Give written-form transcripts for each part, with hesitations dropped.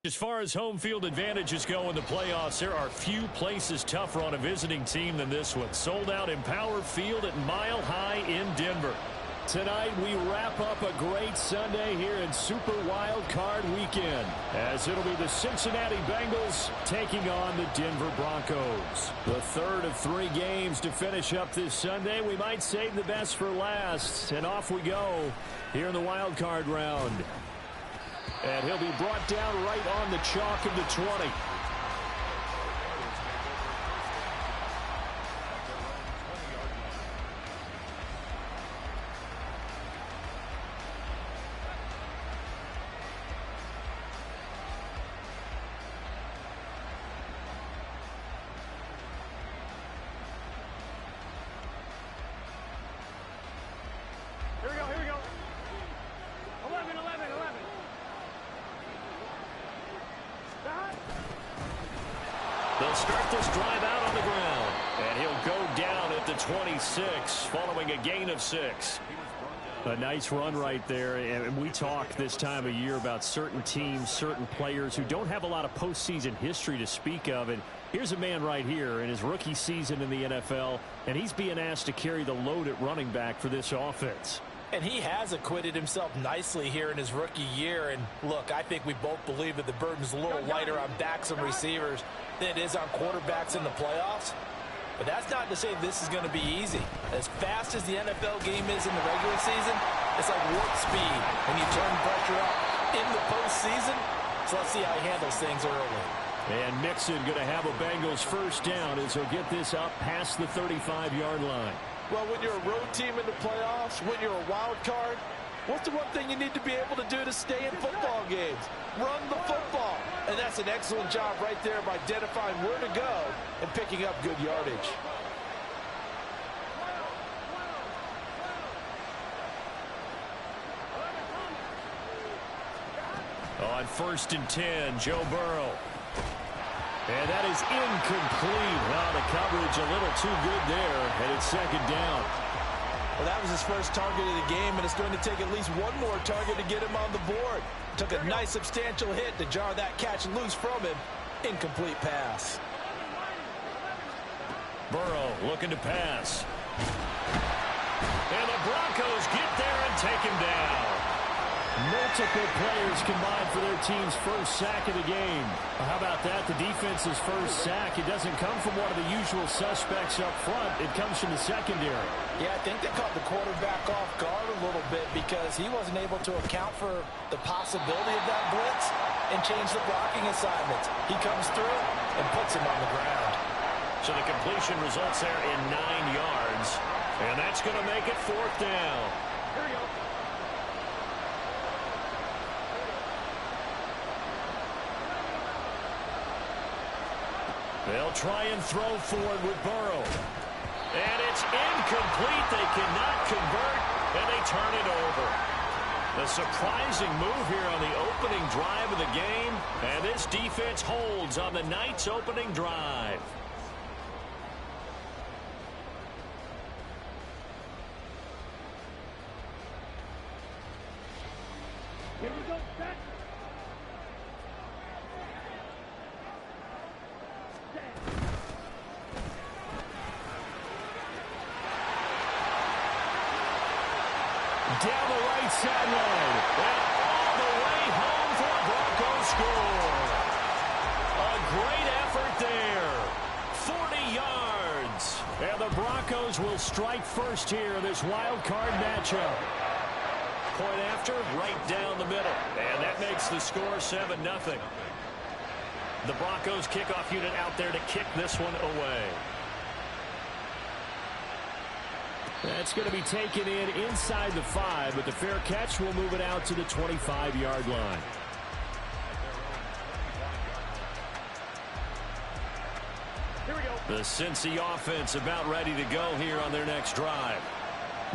As far as home field advantages go in the playoffs, there are few places tougher on a visiting team than this one. Sold out Empower Field at Mile High in Denver. Tonight, we wrap up a great Sunday here in Super Wildcard Weekend, as it'll be the Cincinnati Bengals taking on the Denver Broncos. The third of 3 games to finish up this Sunday. We might save the best for last, and off we go here in the Wildcard round. And he'll be brought down right on the chalk of the 20. Here we go. 11. They'll start this drive out on the ground, and he'll go down at the 26 following a gain of 6. A nice run right there, and we talk this time of year about certain teams, certain players who don't have a lot of postseason history to speak of, and here's a man right here in his rookie season in the NFL, and he's being asked to carry the load at running back for this offense. And he has acquitted himself nicely here in his rookie year. And look, I think we both believe that the burden's a little lighter on backs and receivers than it is on quarterbacks in the playoffs. But that's not to say this is going to be easy. As fast as the NFL game is in the regular season, it's like warp speed when you turn pressure up in the postseason. So let's see how he handles things early. And Mixon going to have a Bengals first down as he'll get this up past the 35-yard line. Well, when you're a road team in the playoffs, when you're a wild card, what's the one thing you need to be able to do to stay in football games? Run the football. And that's an excellent job right there of identifying where to go and picking up good yardage. On 1st and 10, Joe Burrow. And that is incomplete. Well, the coverage a little too good there, and it's 2nd down. Well, that was his first target of the game, and it's going to take at least one more target to get him on the board. Took a nice substantial hit to jar that catch loose from him. Incomplete pass. Burrow looking to pass. And the Broncos get there and take him down. Multiple players combined for their team's first sack of the game. How about that? The defense's first sack. It doesn't come from one of the usual suspects up front. It comes from the secondary. Yeah, I think they caught the quarterback off guard a little bit because he wasn't able to account for the possibility of that blitz and change the blocking assignments. He comes through and puts him on the ground. So the completion results there in 9 yards. And that's going to make it 4th down. Here we go. They'll try and throw forward with Burrow. And it's incomplete. They cannot convert, and they turn it over. A surprising move here on the opening drive of the game, and this defense holds on the night's opening drive. Here we go. Set. Down the right sideline. And all the way home for a Broncos score. A great effort there. 40 yards. And the Broncos will strike first here in this wild card matchup. Point after, right down the middle. And that makes the score 7-0. The Broncos kickoff unit out there to kick this one away. That's going to be taken in inside the 5, but the fair catch will move it out to the 25-yard line. Here we go. The Cincy offense about ready to go here on their next drive.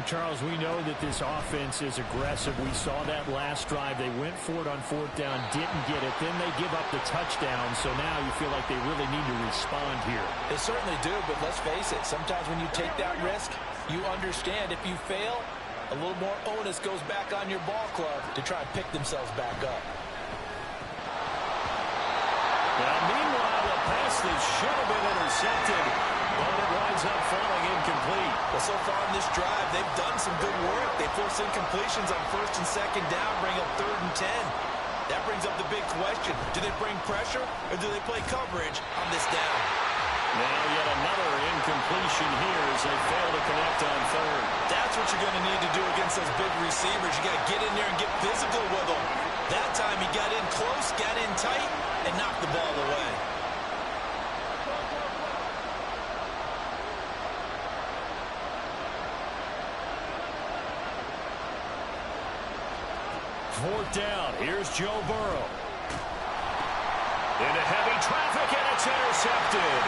Charles, we know that this offense is aggressive. We saw that last drive. They went for it on 4th down, didn't get it. Then they give up the touchdown, so now you feel like they really need to respond here. They certainly do, but let's face it, sometimes when you take that risk, you understand if you fail, a little more onus goes back on your ball club to try and pick themselves back up. Now, meanwhile, a pass that should have been intercepted, but it winds up falling incomplete. Well, so far in this drive, they've done some good work. They force incompletions on first and second down, bring up 3rd and 10. That brings up the big question. Do they bring pressure, or do they play coverage on this down? Now yet another incompletion here as they fail to connect on 3rd. That's what you're going to need to do against those big receivers. You got to get in there and get physical with them. That time he got in close, got in tight, and knocked the ball away. Fourth down. Here's Joe Burrow. Into heavy traffic, and it's intercepted.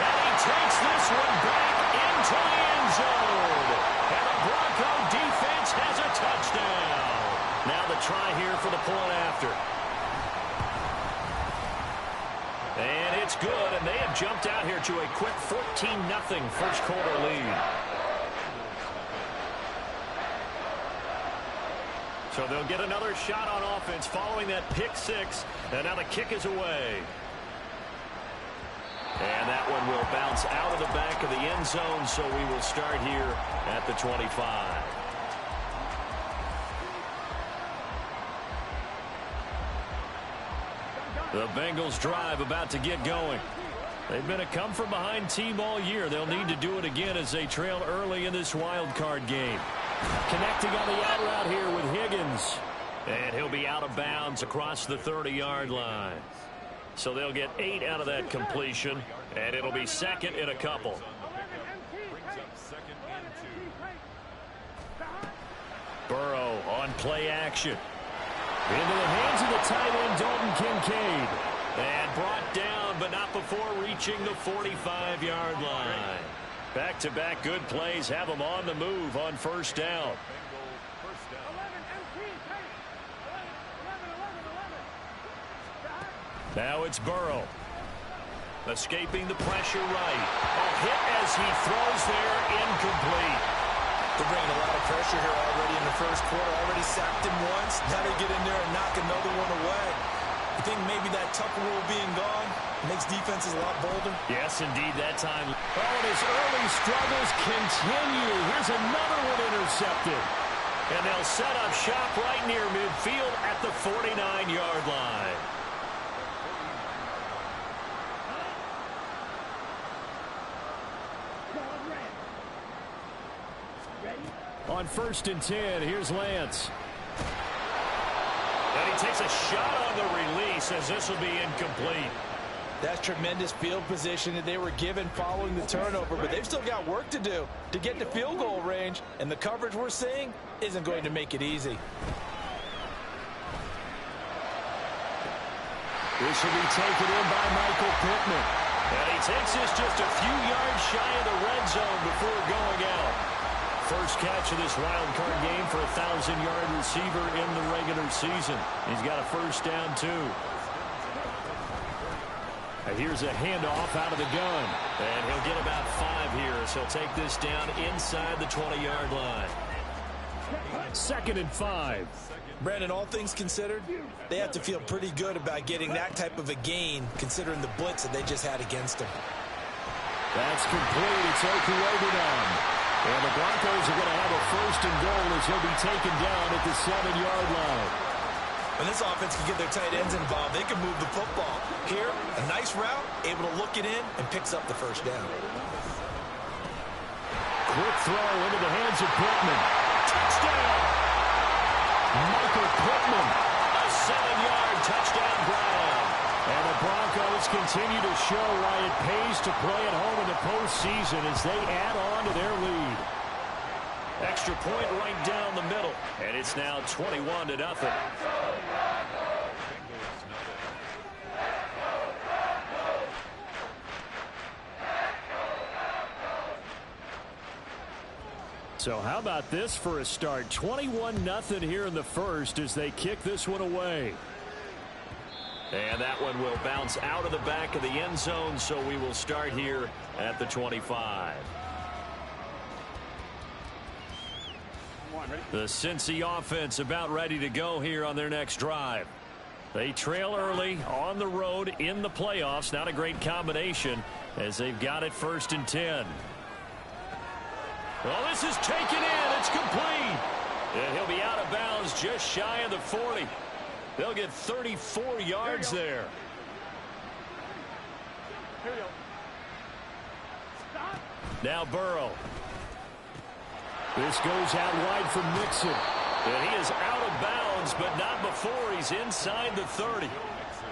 And he takes this one back into the end zone. And the Bronco defense has a touchdown. Now the try here for the point after. And it's good, and they have jumped out here to a quick 14-0 first quarter lead. So they'll get another shot on offense following that pick six. And now the kick is away. And that one will bounce out of the back of the end zone, so we will start here at the 25. The Bengals drive about to get going. They've been a come-from-behind team all year. They'll need to do it again as they trail early in this wild card game. Connecting on the out route here with Higgins. And he'll be out of bounds across the 30-yard line. So they'll get 8 out of that completion, and it'll be second in a couple. Burrow on play action. Into the hands of the tight end, Dalton Kincaid. And brought down, but not before reaching the 45-yard line. Back-to-back good plays have them on the move on first down. Now it's Burrow. Escaping the pressure right. A hit as he throws there, incomplete. They're bringing a lot of pressure here already in the first quarter. Already sacked him once. Now they get in there and knock another one away. I think maybe that Tucker rule being gone makes defenses a lot bolder. Yes, indeed, that time. Oh, and his early struggles continue. Here's another one intercepted. And they'll set up shop right near midfield at the 49-yard line. On 1st and 10, here's Lance. And he takes a shot on the release as this will be incomplete. That's tremendous field position that they were given following the turnover, but they've still got work to do to get to field goal range, and the coverage we're seeing isn't going to make it easy. This will be taken in by Michael Pittman. And he takes this just a few yards shy of the red zone before going out. First catch of this wild card game for a 1,000-yard receiver in the regular season. He's got a first down, too. And here's a handoff out of the gun. And he'll get about 5 here, so he'll take this down inside the 20-yard line. 2nd and 5. Brandon, all things considered, they have to feel pretty good about getting that type of a gain, considering the blitz that they just had against them. That's complete. It's Okuobi down. And the Broncos are going to have a 1st and goal as he'll be taken down at the 7-yard line. When this offense can get their tight ends involved, they can move the football. Here, a nice route, able to look it in, and picks up the first down. Quick throw into the hands of Pittman. Touchdown! Michael Pittman, a 7-yard touchdown grab. And the Broncos continue to show why it pays to play at home in the postseason as they add on to their lead. Extra point right down the middle, and it's now 21-0. So how about this for a start? 21-0 here in the first as they kick this one away. And that one will bounce out of the back of the end zone, so we will start here at the 25. The Cincy offense about ready to go here on their next drive. They trail early on the road in the playoffs. Not a great combination as they've got it 1st and 10. Well, this is taken in. It's complete. And he'll be out of bounds just shy of the 40. They'll get 34 yards there. Here we go. Stop. Now Burrow. This goes out wide for Mixon. And he is out of bounds, but not before he's inside the 30.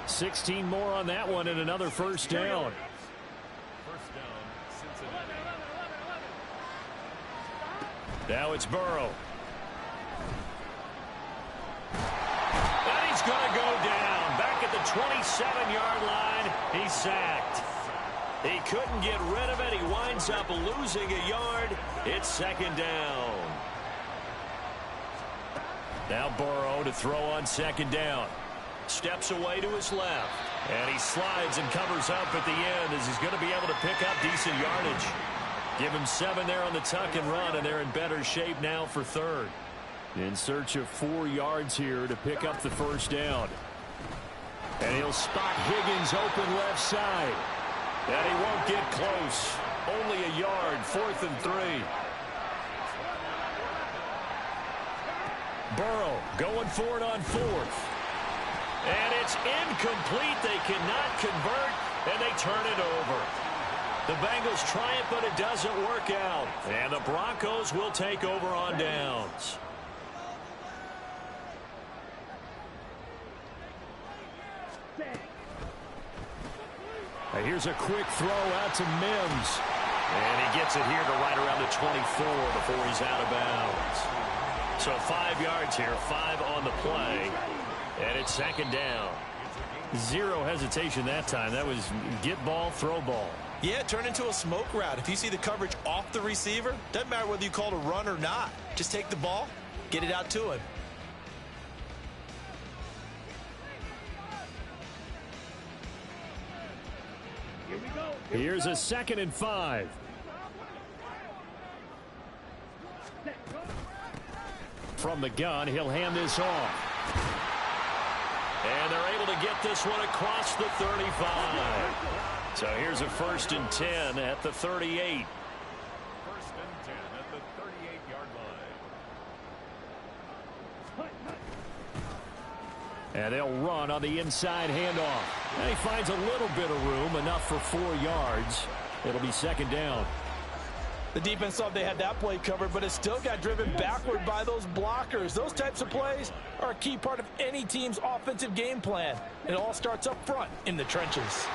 16 more on that one and another first down. Now it's Burrow. And he's going to go down. Back at the 27-yard line, he's sacked. He couldn't get rid of it. He winds up losing a yard. It's 2nd down. Now Burrow to throw on 2nd down. Steps away to his left. And he slides and covers up at the end as he's going to be able to pick up decent yardage. Give him 7 there on the tuck and run, and they're in better shape now for 3rd. In search of 4 yards here to pick up the first down. And he'll spot Higgins open left side. And he won't get close. Only a yard, 4th and 3. Burrow going for it on 4th. And it's incomplete. They cannot convert, and they turn it over. The Bengals try it, but it doesn't work out. And the Broncos will take over on downs. Now here's a quick throw out to Mims. And he gets it here to right around the 24 before he's out of bounds. So 5 yards here, 5 on the play. And it's 2nd down. Zero hesitation that time. That was get ball, throw ball. Yeah, turn into a smoke route. If you see the coverage off the receiver, doesn't matter whether you call it a run or not. Just take the ball, get it out to him. Here we go. Here's a 2nd and 5. From the gun, he'll hand this off. And they're able to get this one across the 35. So here's a 1st and 10 at the 38. 1st and 10 at the 38-yard line. And they'll run on the inside handoff. And he finds a little bit of room, enough for 4 yards. It'll be 2nd down. The defense thought they had that play covered, but it still got driven backward by those blockers. Those types of plays are a key part of any team's offensive game plan. It all starts up front in the trenches.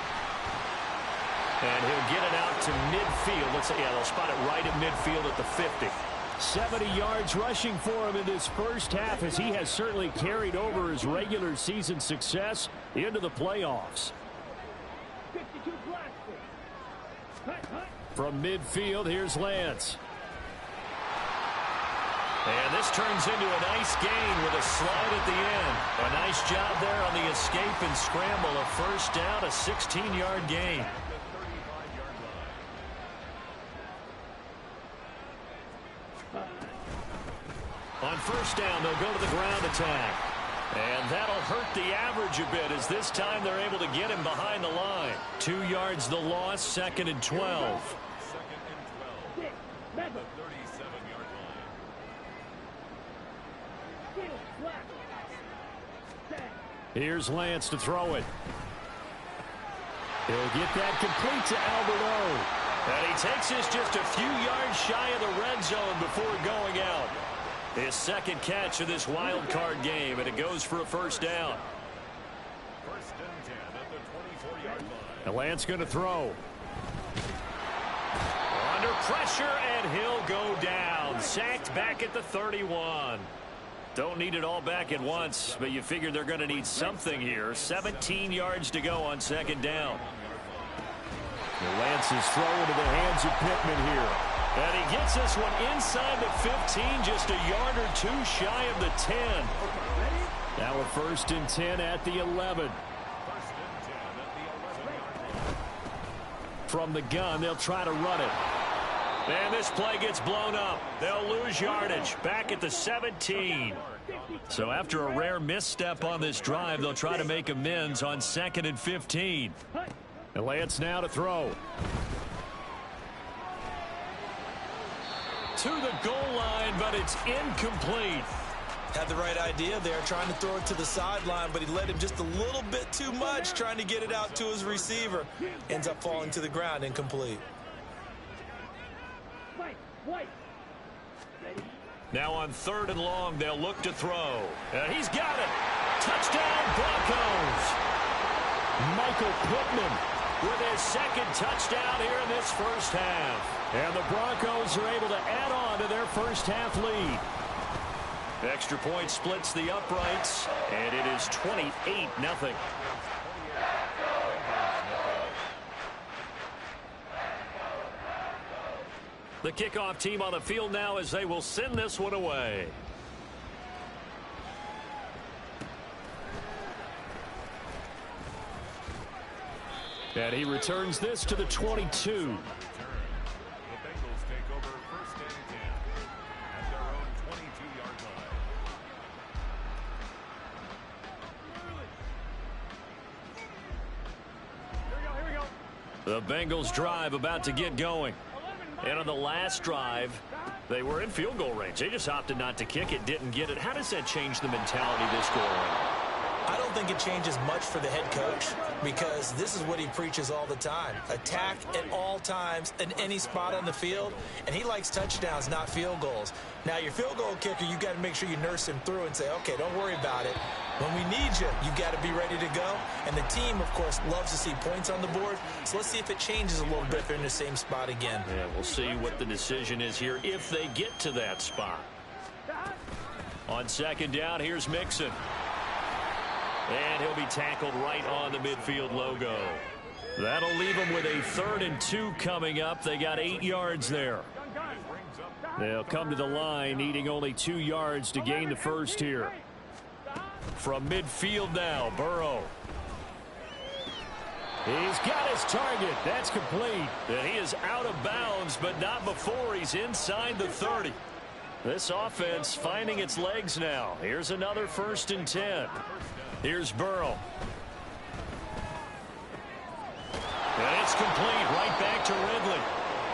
And he'll get it out to midfield. Let's say, yeah, they'll spot it right at midfield at the 50. 70 yards rushing for him in this first half as he has certainly carried over his regular season success into the playoffs. 52 plastic. From midfield, here's Lance. And this turns into a nice gain with a slide at the end. A nice job there on the escape and scramble. A first down, a 16-yard gain. On first down, they'll go to the ground attack. And that'll hurt the average a bit as this time they're able to get him behind the line. 2 yards the loss, 2nd and 12. The 37-yard line. Here's Lance to throw it. He'll get that complete to Alberto. And he takes this just a few yards shy of the red zone before going out. His 2nd catch of this wild card game, and it goes for a first down. 1st and 10 at the 24-yard line. And Lance going to throw. Under pressure, and he'll go down. Sacked back at the 31. Don't need it all back at once, but you figure they're going to need something here. 17 yards to go on 2nd down. Lance's throw into the hands of Pittman here. And he gets this one inside the 15, just a yard or 2 shy of the 10. Now a 1st and 10 at the 11. 1st and 10 at the 11-yard line. From the gun, they'll try to run it. And this play gets blown up. They'll lose yardage. Back at the 17. So after a rare misstep on this drive, they'll try to make amends on 2nd and 15. And Lance now to throw. To the goal line, but it's incomplete. Had the right idea there, trying to throw it to the sideline, but he led him just a little bit too much, trying to get it out to his receiver. Ends up falling to the ground, incomplete. Now on 3rd and long, they'll look to throw. And he's got it. Touchdown, Broncos. Michael Pittman with his 2nd touchdown here in this first half. And the Broncos are able to add on to their first half lead. Extra point splits the uprights, and it is 28-0. The kickoff team on the field now as they will send this one away. And he returns this to the 22. The Bengals take over 1st and 10 at their own 22-yard line. Here we go. The Bengals drive about to get going. And on the last drive, they were in field goal range. They just opted not to kick it, didn't get it. How does that change the mentality this go around? I don't think it changes much for the head coach because this is what he preaches all the time. Attack at all times in any spot on the field, and he likes touchdowns, not field goals. Now, your field goal kicker, you got to make sure you nurse him through and say, okay, don't worry about it. When we need you, you got to be ready to go. And the team, of course, loves to see points on the board. So let's see if it changes a little bit if they're in the same spot again. Yeah, we'll see what the decision is here if they get to that spot. On 2nd down, here's Mixon. And he'll be tackled right on the midfield logo. That'll leave them with a 3rd and 2 coming up. They got 8 yards there. They'll come to the line, needing only 2 yards to gain the first here. From midfield now, Burrow. He's got his target. That's complete. And he is out of bounds, but not before he's inside the 30. This offense finding its legs now. Here's another 1st and 10. Here's Burrow. And it's complete right back to Ridley.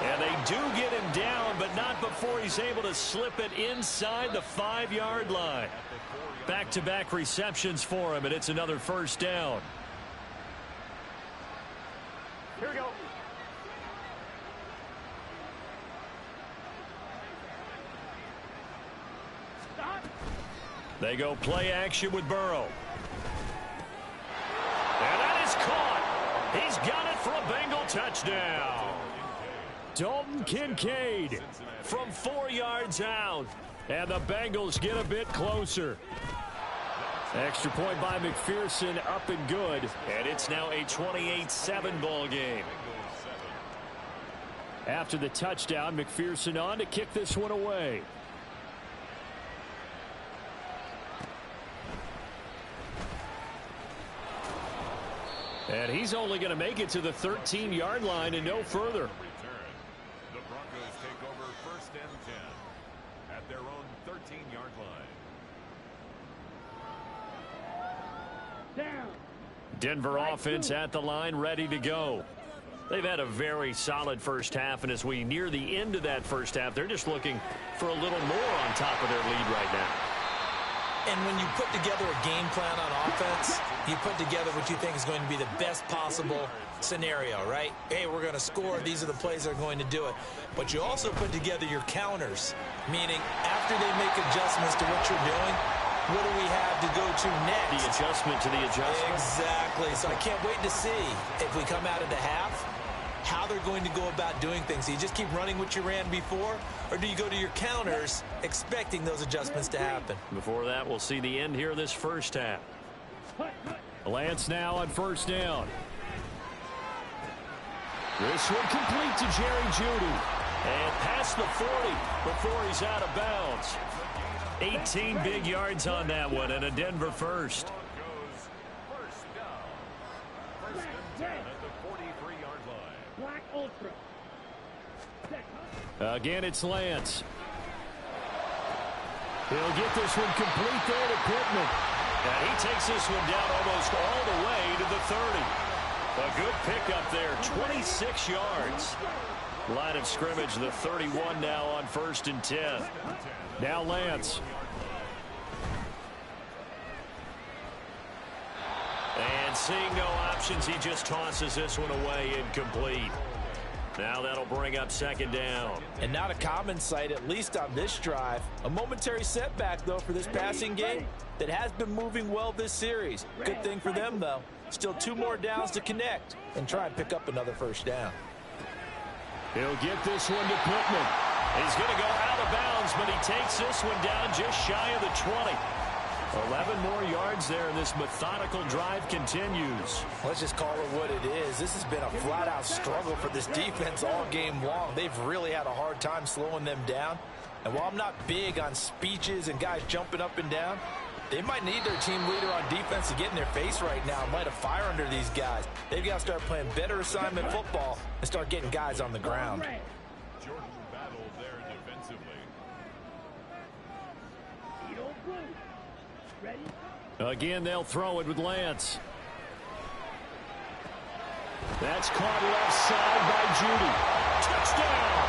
And they do get him down, but not before he's able to slip it inside the 5-yard line. Back-to-back receptions for him, and it's another 1st down. Here we go. Stop. They go play action with Burrow. And that is caught. He's got it for a Bengal touchdown. Dalton Kincaid From 4 yards out. And the Bengals get a bit closer. Extra point by McPherson, up and good. And it's now a 28-7 ball game. After the touchdown, McPherson on to kick this one away. And he's only going to make it to the 13-yard line and no further. The Broncos take over 1st and 10 at their own 13-yard line. Down. Denver offense at the line, ready to go. They've had a very solid first half, and as we near the end of that first half, they're just looking for a little more on top of their lead right now. And when you put together a game plan on offense, you put together what you think is going to be the best possible scenario, right? Hey, we're going to score. These are the plays that are going to do it. But you also put together your counters, meaning after they make adjustments to what you're doing, what do we have to go to next? The adjustment to the adjustment. Exactly. So I can't wait to see if we come out of the half, how they're going to go about doing things. Do you just keep running what you ran before, or do you go to your counters expecting those adjustments to happen? Before that, we'll see the end here of this first half. Lance now on 1st down. This one complete to Jerry Jeudy. And past the 40 before he's out of bounds. 18 big yards on that one, and a Denver first. Broncos first down. 1st and 10 at the 43-yard line. Black Ultra. Set. Again, it's Lance. He'll get this one complete there to Pittman. And he takes this one down almost all the way to the 30. A good pickup there, 26 yards. Line of scrimmage, the 31 now on 1st and 10. Now Lance. And seeing no options, he just tosses this one away incomplete. Now that'll bring up 2nd down. And not a common sight, at least on this drive. A momentary setback, though, for this passing game that has been moving well this series. Good thing for them, though. Still 2 more downs to connect and try and pick up another 1st down. He'll get this one to Pittman. He's going to go out of bounds, but he takes this one down just shy of the 20. 11 more yards there, and this methodical drive continues. Let's just call it what it is. This has been a flat-out struggle for this defense all game long. They've really had a hard time slowing them down. And while I'm not big on speeches and guys jumping up and down, they might need their team leader on defense to get in their face right now and light a fire under these guys. They've got to start playing better assignment football and start getting guys on the ground. Jordan battle there defensively. Again, they'll throw it with Lance. That's caught left side by Judy. Touchdown!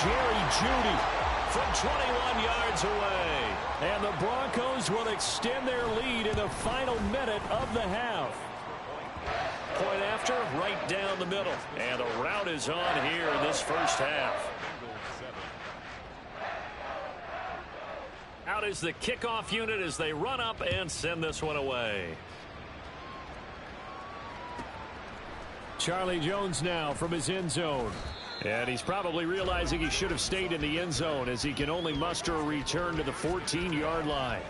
Jerry Judy from 21 yards away. And the Broncos will extend their lead in the final minute of the half. Point after, right down the middle. And the route is on here in this first half. Out is the kickoff unit as they run up and send this one away. Charlie Jones now from his end zone. And he's probably realizing he should have stayed in the end zone as he can only muster a return to the 14-yard line.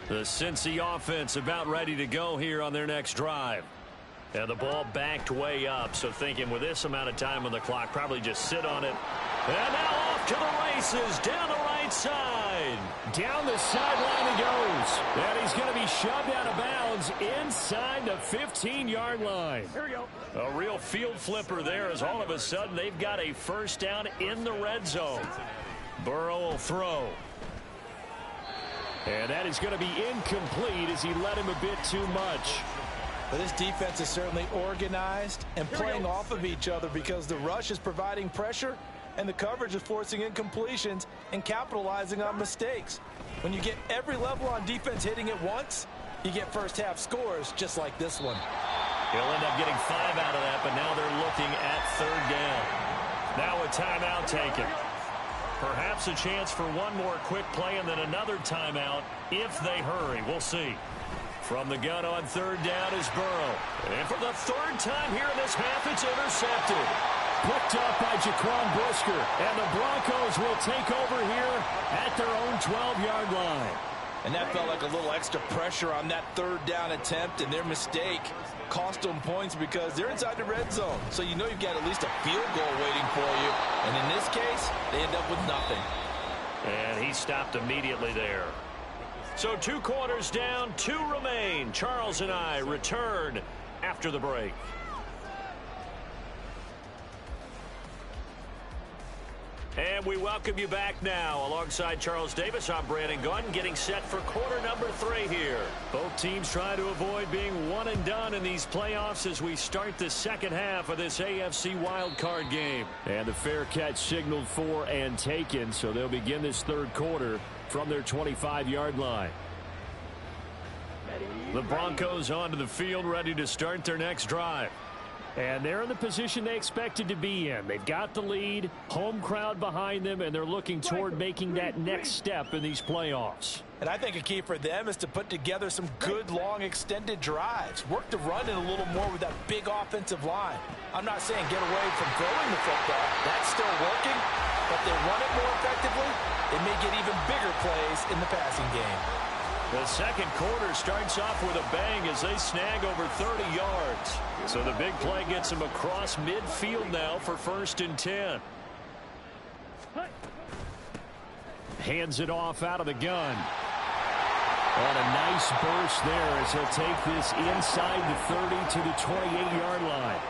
The Cincy offense about ready to go here on their next drive. And the ball backed way up, so thinking with this amount of time on the clock, probably just sit on it. And now off to the races, down the right side. Down the sideline he goes. And he's going to be shoved out of bounds inside the 15-yard line. Here we go. A real field flipper there as all of a sudden they've got a 1st down in the red zone. Burrow will throw. And that is going to be incomplete as he led him a bit too much. But this defense is certainly organized and playing off of each other because the rush is providing pressure and the coverage is forcing incompletions and capitalizing on mistakes. When you get every level on defense hitting at once, you get first half scores just like this one. He'll end up getting 5 out of that, but now they're looking at 3rd down. Now a timeout taken. Perhaps a chance for one more quick play and then another timeout if they hurry. We'll see. From the gun on 3rd down is Burrow. And for the 3rd time here in this half, it's intercepted. Picked up by Jaquan Brisker. And the Broncos will take over here at their own 12-yard line. And that felt like a little extra pressure on that 3rd down attempt, and their mistake cost them points because they're inside the red zone. So you know you've got at least a field goal waiting for you. And in this case, they end up with nothing. And he stopped immediately there. So 2 quarters down, 2 remain. Charles and I return after the break. And we welcome you back now. Alongside Charles Davis, I'm Brandon Gunn, getting set for quarter number 3 here. Both teams trying to avoid being one and done in these playoffs as we start the second half of this AFC Wildcard game. And the fair catch signaled for and taken, so they'll begin this 3rd quarter from their 25-yard line. The Broncos onto the field, ready to start their next drive. And they're in the position they expected to be in. They've got the lead, home crowd behind them, and they're looking toward making that next step in these playoffs. And I think a key for them is to put together some good, long, extended drives. Work the run in a little more with that big offensive line. I'm not saying get away from throwing the football. That's still working. But they run it more effectively, they may get even bigger plays in the passing game. The second quarter starts off with a bang as they snag over 30 yards. So the big play gets them across midfield now for 1st and 10. Hands it off out of the gun. And a nice burst there as he'll take this inside the 30 to the 28-yard line.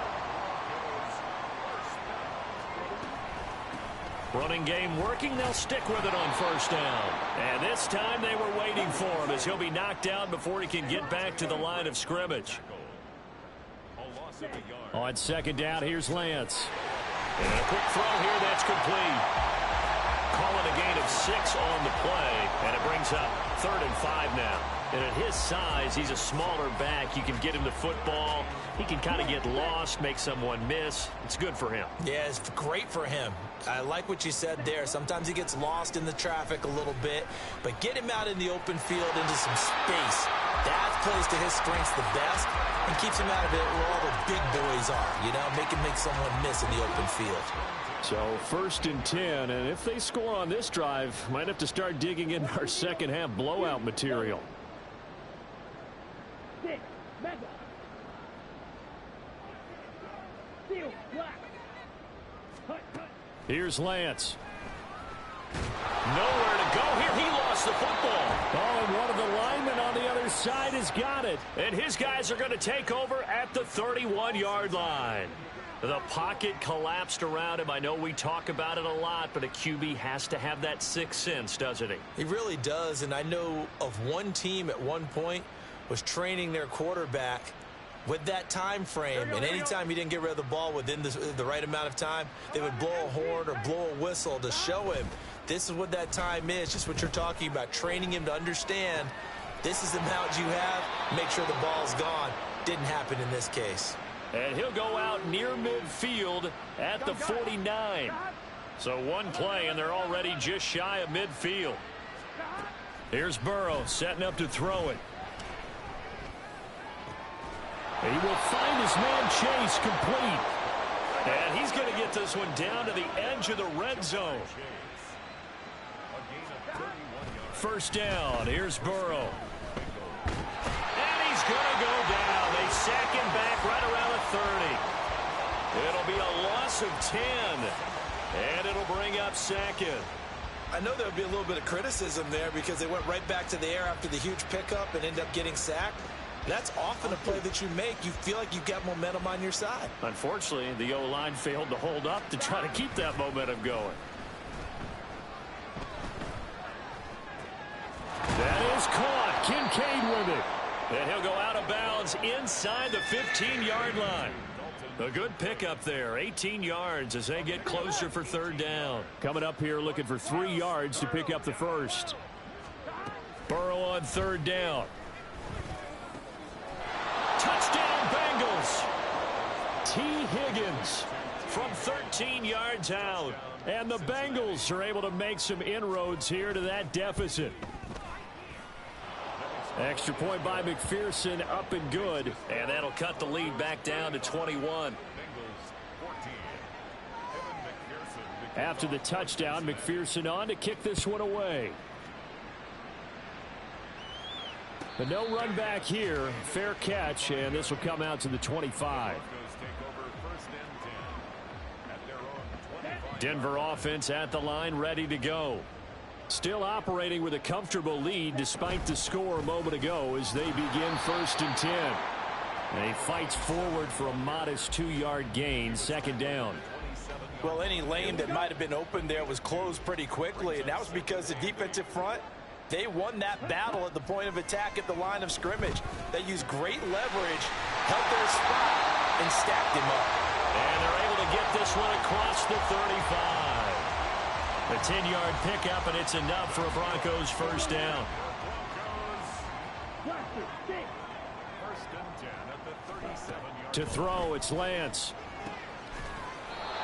Running game working. They'll stick with it on first down. And this time they were waiting for him as he'll be knocked down before he can get back to the line of scrimmage. On second down, here's Lance. And a quick throw here that's complete. Calling a gain of 6 on the play, and it brings up 3rd and 5 now. And at his size, he's a smaller back. You can get him the football. He can kind of get lost, make someone miss. It's good for him. Yeah, it's great for him. I like what you said there. Sometimes he gets lost in the traffic a little bit, but get him out in the open field into some space. That plays to his strengths the best and keeps him out of it where all the big boys are. You know, make someone miss in the open field. So 1st and 10, and if they score on this drive, might have to start digging in our second half blowout material. Here's Lance. Nowhere to go here. He lost the football. Oh, and one of the linemen on the other side has got it. And his guys are going to take over at the 31-yard line. The pocket collapsed around him. I know we talk about it a lot, but a QB has to have that sixth sense, doesn't he? He really does, and I know of one team at one point was training their quarterback with that time frame, and anytime he didn't get rid of the ball within the right amount of time, they would blow a horn or blow a whistle to show him this is what that time is, just what you're talking about, training him to understand this is the amount you have, make sure the ball's gone. Didn't happen in this case. And he'll go out near midfield at the 49. So one play, and they're already just shy of midfield. Here's Burrow setting up to throw it. He will find his man Chase complete. And he's going to get this one down to the edge of the red zone. First down. Here's Burrow. And he's going to go down. They sack him back right around the 30. It'll be a loss of 10. And it'll bring up second. I know there'll be a little bit of criticism there because they went right back to the air after the huge pickup and ended up getting sacked. That's often a play that you make. You feel like you've got momentum on your side. Unfortunately, the O-line failed to hold up to try to keep that momentum going. That is caught. Kincaid with it. And he'll go out of bounds inside the 15-yard line. A good pickup there. 18 yards as they get closer for third down. Coming up here looking for 3 yards to pick up the first. Burrow on third down. Touchdown Bengals. T. Higgins from 13 yards out. And the Bengals are able to make some inroads here to that deficit. Extra point by McPherson, up and good. And that'll cut the lead back down to 21. After the touchdown, McPherson on to kick this one away. But no run back here. Fair catch, and this will come out to the 25. Denver offense at the line, ready to go. Still operating with a comfortable lead despite the score a moment ago as they begin 1st and 10. And he fights forward for a modest 2-yard gain, second down. Well, any lane that might have been open there was closed pretty quickly, and that was because the defensive front, they won that battle at the point of attack at the line of scrimmage. They used great leverage, held their spot, and stacked him up. And they're able to get this one across the 35. A 10-yard pickup, and it's enough for a Broncos first down. To throw, it's Lance.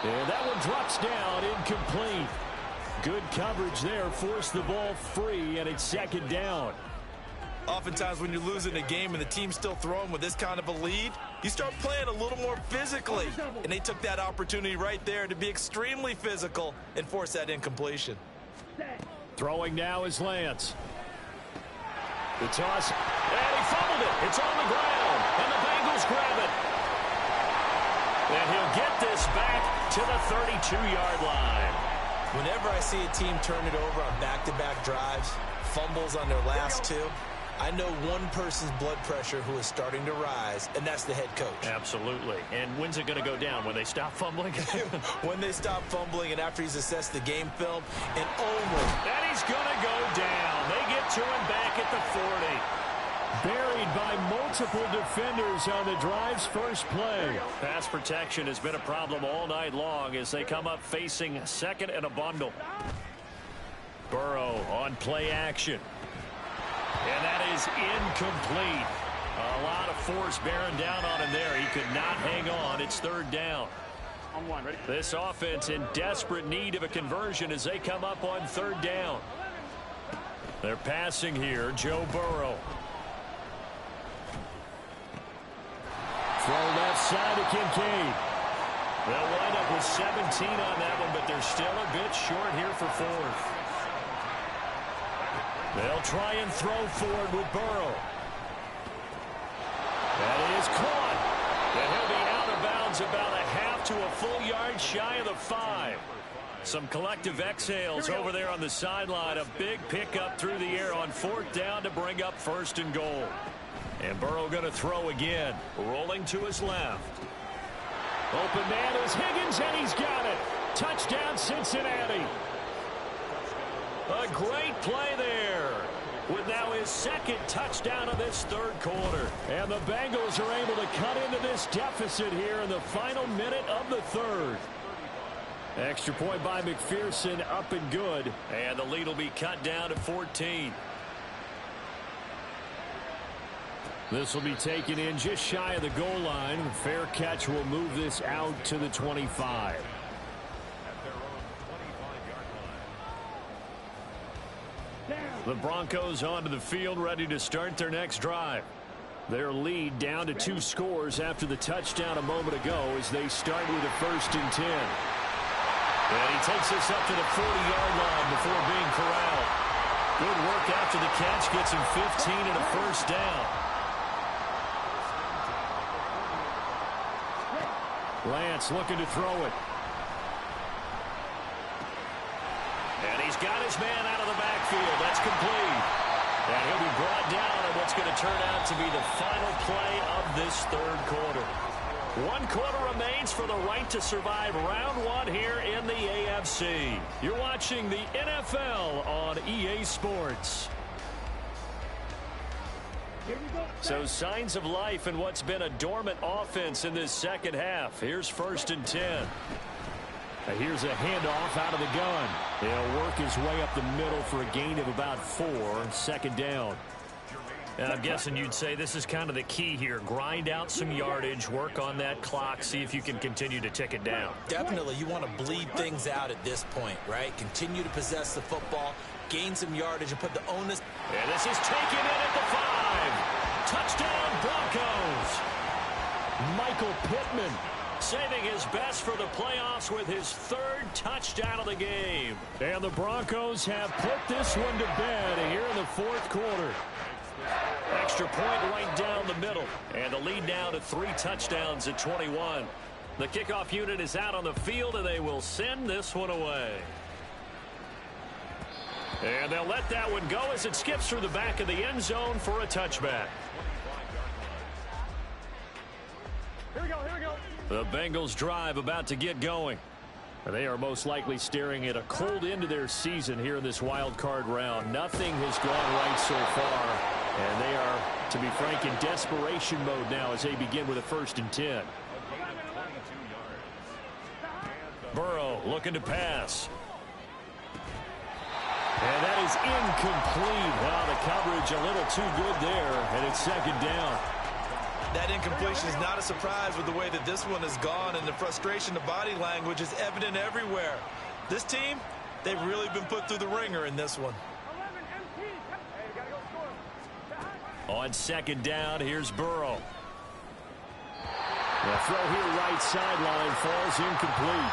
And that one drops down, incomplete. Good coverage there, forced the ball free, and it's second down. Oftentimes when you're losing a game and the team's still throwing with this kind of a lead, you start playing a little more physically. And they took that opportunity right there to be extremely physical and force that incompletion. Throwing now is Lance. The toss, and he fumbled it. It's on the ground, and the Bengals grab it. And he'll get this back to the 32-yard line. Whenever I see a team turn it over on back-to-back drives, fumbles on their last two, I know one person's blood pressure who is starting to rise, and that's the head coach. Absolutely. And when's it going to go down? When they stop fumbling? When they stop fumbling and after he's assessed the game film, and only. And he's going to go down. They get to him back at the 40. Buried by multiple defenders on the drive's first play. Pass protection has been a problem all night long as they come up facing second and a bundle. Burrow on play action. And that is incomplete. A lot of force bearing down on him there. He could not hang on. It's third down. On one, ready? This offense in desperate need of a conversion as they come up on third down. They're passing here. Joe Burrow. Throw left side to Kincaid. They'll wind up with 17 on that one, but they're still a bit short here for fourth. They'll try and throw forward with Burrow. That is caught. And he'll be out of bounds about a half to a full yard shy of the 5. Some collective exhales over there on the sideline. A big pickup through the air on fourth down to bring up first and goal. And Burrow going to throw again. Rolling to his left. Open man is Higgins, and he's got it. Touchdown, Cincinnati. A great play there. With now his second touchdown of this third quarter. And the Bengals are able to cut into this deficit here in the final minute of the third. Extra point by McPherson, up and good. And the lead will be cut down to 14. This will be taken in just shy of the goal line. Fair catch will move this out to the 25. The Broncos onto the field, ready to start their next drive. Their lead down to 2 scores after the touchdown a moment ago as they start with a 1st and 10. And he takes this up to the 40-yard line before being corralled. Good work after the catch, gets him 15 and a 1st down. Lance looking to throw it. And he's got his man out of the backfield. That's complete. And he'll be brought down on what's going to turn out to be the final play of this third quarter. 1 quarter remains for the right to survive round 1 here in the AFC. You're watching the NFL on EA Sports. So signs of life in what's been a dormant offense in this second half. Here's 1st and 10. Here's a handoff out of the gun. He'll work his way up the middle for a gain of about 4. 2nd down. And I'm guessing you'd say this is kind of the key here. Grind out some yardage, work on that clock, see if you can continue to tick it down. Definitely, you want to bleed things out at this point, right? Continue to possess the football, gain some yardage, and put the onus. And this is taken in at the 5. Touchdown, Broncos. Michael Pittman saving his best for the playoffs with his 3rd touchdown of the game. And the Broncos have put this one to bed here in the 4th quarter. Extra point right down the middle. And the lead now to 3 touchdowns at 21. The kickoff unit is out on the field, and they will send this one away. And they'll let that one go as it skips through the back of the end zone for a touchback. Here we go, here we go. The Bengals drive about to get going. They are most likely staring at a cold end to their season here in this wild card round. Nothing has gone right so far, and they are, to be frank, in desperation mode now as they begin with a 1st and 10. Burrow looking to pass. And that is incomplete. Wow, the coverage a little too good there, and it's 2nd down. That incompletion is not a surprise with the way that this one has gone, and the frustration, the body language is evident everywhere. This team, they've really been put through the ringer in this one. 11 MT. Hey, we gotta go score. On 2nd down, here's Burrow. The throw here right sideline falls incomplete.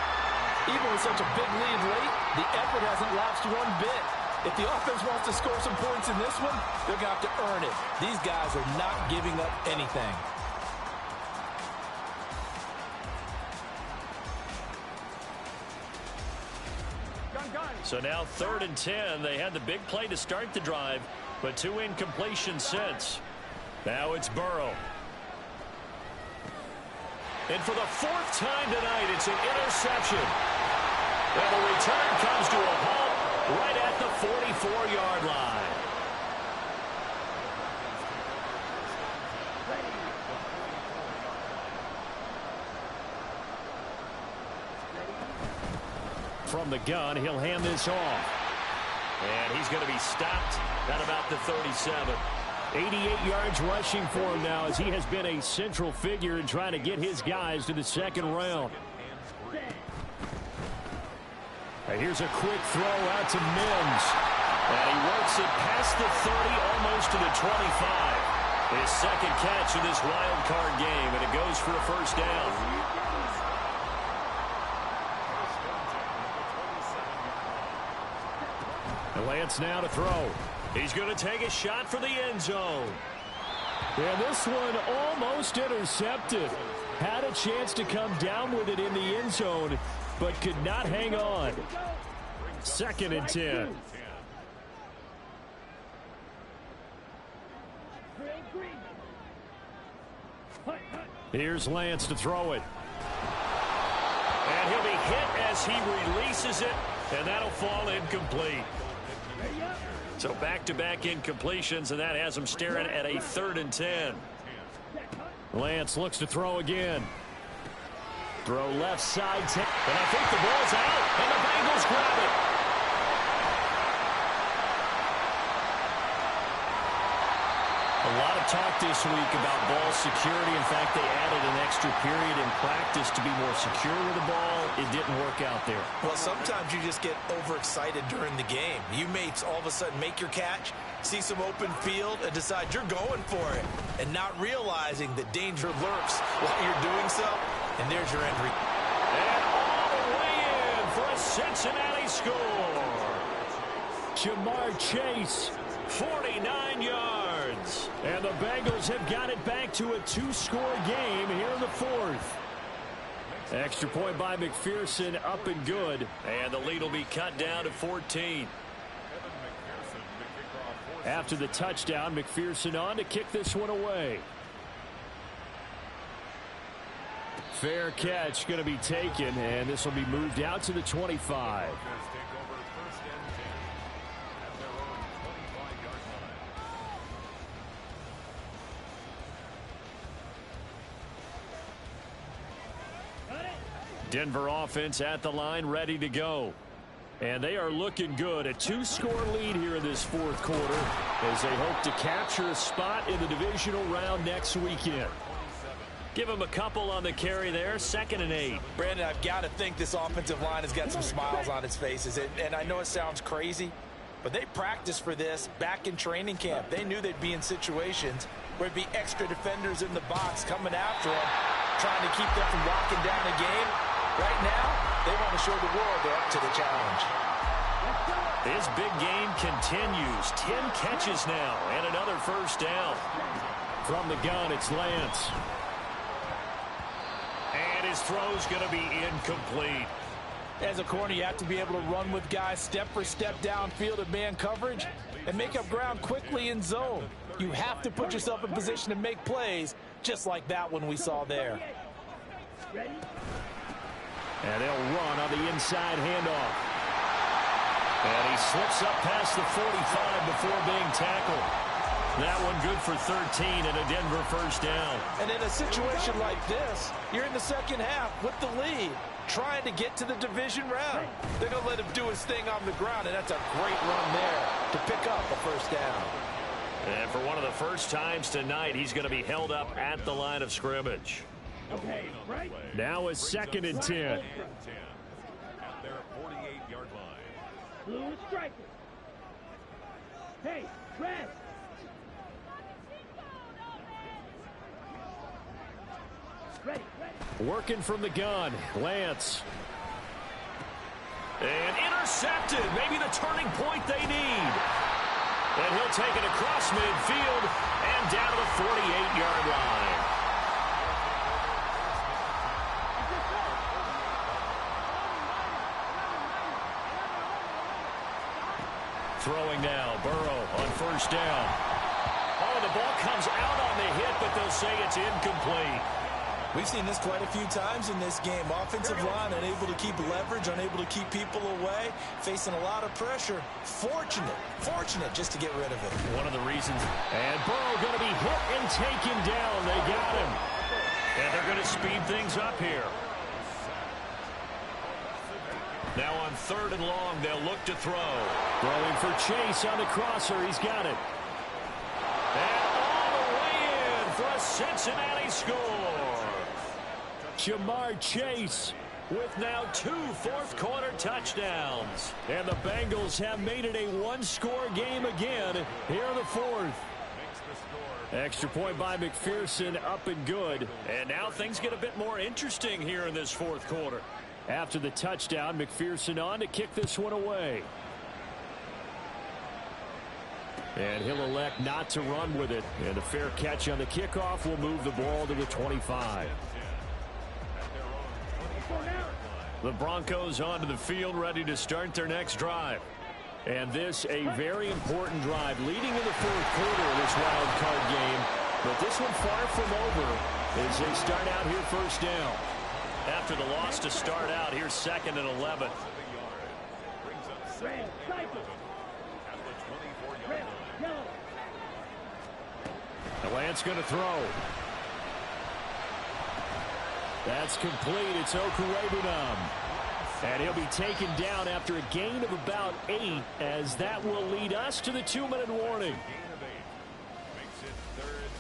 Even with such a big lead late, the effort hasn't lapsed one bit. If the offense wants to score some points in this one, they're going to have to earn it. These guys are not giving up anything. Gun. So now 3rd and 10. They had the big play to start the drive, but 2 incompletions since. Now it's Burrow. And for the 4th time tonight, it's an interception. And the return comes to a halt right at the 44-yard line. From the gun, he'll hand this off. And he's going to be stopped at about the 37. 88 yards rushing for him now as he has been a central figure in trying to get his guys to the 2nd round. And here's a quick throw out to Mims. And he works it past the 30, almost to the 25. His 2nd catch of this wild card game, and it goes for a 1st down. Lance now to throw. He's going to take a shot for the end zone. And this one almost intercepted. Had a chance to come down with it in the end zone, but could not hang on. 2nd and 10. Here's Lance to throw it. And he'll be hit as he releases it, and that'll fall incomplete. So back-to-back incompletions, and that has him staring at a 3rd and 10. Lance looks to throw again. Throw left side. And I think the ball's out, and the Bengals grab it. A lot of talk this week about ball security. In fact, they added an extra period in practice to be more secure with the ball. It didn't work out there. Well, sometimes you just get overexcited during the game. You may all of a sudden make your catch, see some open field, and decide you're going for it, and not realizing that danger lurks while you're doing so, and there's your entry. And all the way in for a Cincinnati score. Jamar Chase, 49 yards. And the Bengals have got it back to a 2-score game here in the 4th. Extra point by McPherson, up and good. And the lead will be cut down to 14. After the touchdown, McPherson on to kick this one away. Fair catch going to be taken, and this will be moved out to the 25. Denver offense at the line, ready to go. And they are looking good. A 2-score lead here in this 4th quarter as they hope to capture a spot in the divisional round next weekend. Give them a couple on the carry there. 2nd and 8. Brandon, I've got to think this offensive line has got some smiles on its faces. And I know it sounds crazy, but they practiced for this back in training camp. They knew they'd be in situations where there'd be extra defenders in the box coming after them, trying to keep them from locking down a game. Right now, they want to show the world they're up to the challenge. This big game continues. 10 catches now and another 1st down. From the gun, it's Lance. And his throw's going to be incomplete. As a corner, you have to be able to run with guys step for step downfield in man coverage and make up ground quickly in zone. You have to put yourself in position to make plays, just like that one we saw there. And they'll run on the inside handoff. And he slips up past the 45 before being tackled. That one good for 13 and a Denver 1st down. And in a situation like this, you're in the 2nd half with the lead, trying to get to the division round. They're going to let him do his thing on the ground, and that's a great run there to pick up a 1st down. And for one of the first times tonight, he's going to be held up at the line of scrimmage. Okay, right. Now is 2nd and 10. At their 48-yard line. Blue striker. Hey, rest. Ready. Working from the gun, Lance. And intercepted. Maybe the turning point they need. And he'll take it across midfield and down to the 48-yard line. Throwing now, Burrow on first down. Oh, the ball comes out on the hit, but they'll say it's incomplete. We've seen this quite a few times in this game. Offensive line unable to keep leverage, unable to keep people away, facing a lot of pressure. Fortunate just to get rid of it. One of the reasons. And Burrow going to be hit and taken down. They got him. And they're going to speed things up here. Now on 3rd and long, they'll look to throw. Throwing for Chase on the crosser. He's got it. And all the way in for a Cincinnati score. Jamar Chase with now 2 fourth-quarter touchdowns. And the Bengals have made it a one-score game again here in the 4th. Extra point by McPherson, up and good. And now things get a bit more interesting here in this 4th quarter. After the touchdown, McPherson on to kick this one away. And he'll elect not to run with it. And a fair catch on the kickoff will move the ball to the 25. The Broncos onto the field, ready to start their next drive. And this a very important drive leading in the 4th quarter of this wild card game. But this one far from over as they start out here first down. After the loss to start out, here's 2nd and 11. The Lance going to throw. That's complete. It's Okuwebunam. And he'll be taken down after a gain of about 8, as that will lead us to the 2-minute warning. Makes it 3rd and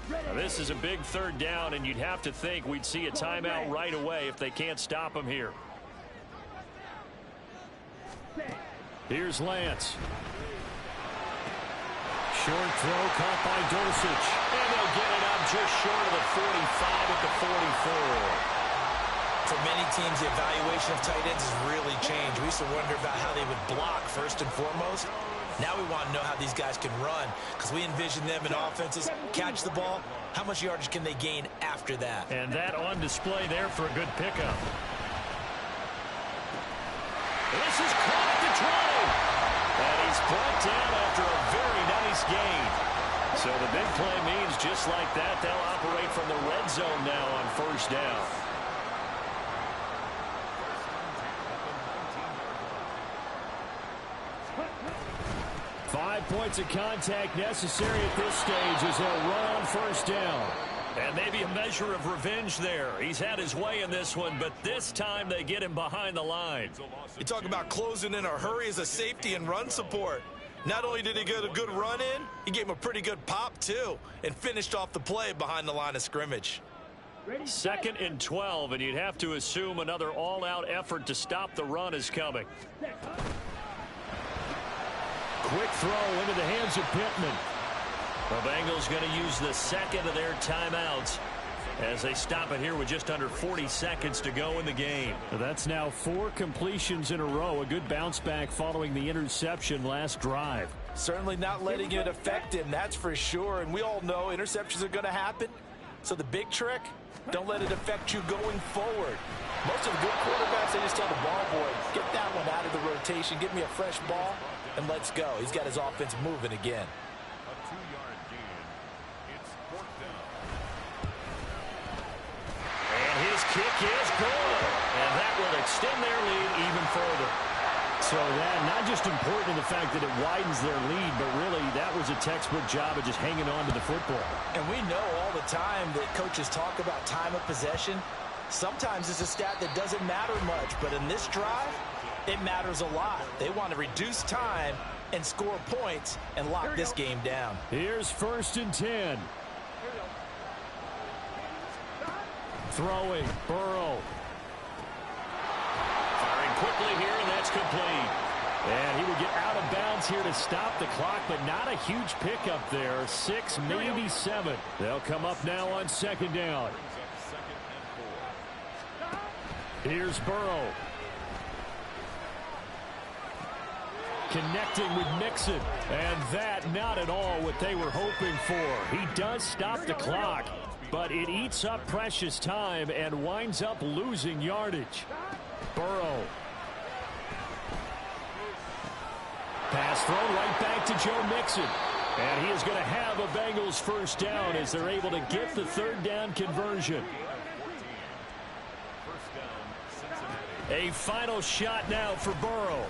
3. Now, this is a big 3rd down, and you'd have to think we'd see a timeout right away if they can't stop him here. Here's Lance. Short throw caught by Dulcich. And they'll get it up just short of the 45 at the 44. For many teams, the evaluation of tight ends has really changed. We used to wonder about how they would block first and foremost. Now we want to know how these guys can run, because we envision them in offenses catch the ball. How much yardage can they gain after that? And that on display there for a good pickup. This is caught at the 20. And he's brought down after a very nice gain. So the big play means just like that, they'll operate from the red zone now on first down. Five points of contact necessary at this stage as they'll run on first down. And maybe a measure of revenge there. He's had his way in this one, but this time they get him behind the line. You talk about closing in a hurry as a safety and run support. Not only did he get a good run in, he gave him a pretty good pop, too, and finished off the play behind the line of scrimmage. 2nd and 12, and you'd have to assume another all-out effort to stop the run is coming. Quick throw into the hands of Pittman. The Bengals going to use the 2nd of their timeouts as they stop it here with just under 40 seconds to go in the game. That's now 4 completions in a row. A good bounce back following the interception last drive. Certainly not letting it affect him, that's for sure. And we all know interceptions are going to happen. So the big trick, don't let it affect you going forward. Most of the good quarterbacks, they just tell the ball boy, get that one out of the rotation, give me a fresh ball, and let's go. He's got his offense moving again. A 2-yard gain. It's 4th down. And his kick is good. And that will extend their lead even further. So that not just important in the fact that it widens their lead, but really that was a textbook job of just hanging on to the football. And we know all the time that coaches talk about time of possession. Sometimes it's a stat that doesn't matter much, but in this drive, it matters a lot. They want to reduce time and score points and lock this game down. Here's 1st and 10. Throwing, Burrow. Firing quickly here, and that's complete. And he would get out of bounds here to stop the clock, but not a huge pickup there. 6, maybe 7. They'll come up now on 2nd down. Here's Burrow. Connecting with Mixon. And that not at all what they were hoping for. He does stop the clock, but it eats up precious time and winds up losing yardage. Burrow. Pass thrown right back to Joe Mixon. And he is going to have a Bengals first down as they're able to get the third down conversion. A final shot now for Burrow.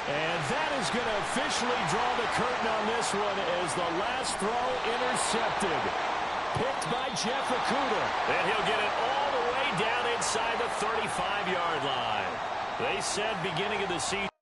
And that is going to officially draw the curtain on this one as the last throw intercepted. Picked by Jeff Okudah. And he'll get it all the way down inside the 35-yard line. They said beginning of the season.